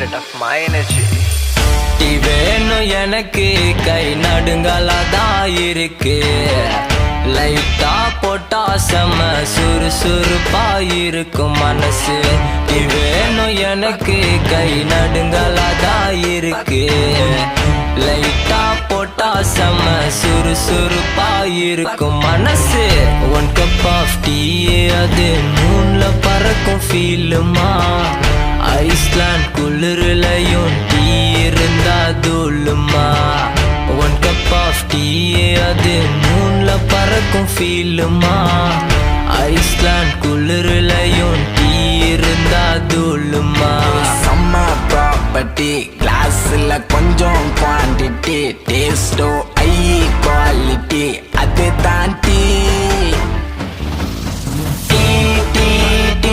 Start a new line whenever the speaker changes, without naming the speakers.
outlet of my energy.
Tea வேணும் எனக்கு கை நடுங்களாதான் இருக்கு லைட்டா போட்டா செம்ம சுறுசுறுப்பா இருக்கும் மனசு டீ வேணும் எனக்கு கை நடுங்களாதான் இருக்கு லைட்டா போட்டா செம்ம சுறுசுறுப்பா இருக்கும் மனசு 1 cup of tea அது மூணுல பறக்கும் ஃபீலுமா ஐஸ்லாண்ட் குளிர்லயும் டீ இருந்தா தூளுமா 1 cup of tea அது மூணுல பறக்கும் ஃபீலுமா ஐஸ்லாண்ட் குளிர்லயும் டீ இருந்தா தூளுமா
சம்ம ப்ராப்பர்ட்டி கிளாஸ்ல கொஞ்சம் குவான்டிட்டி டேஸ்டோ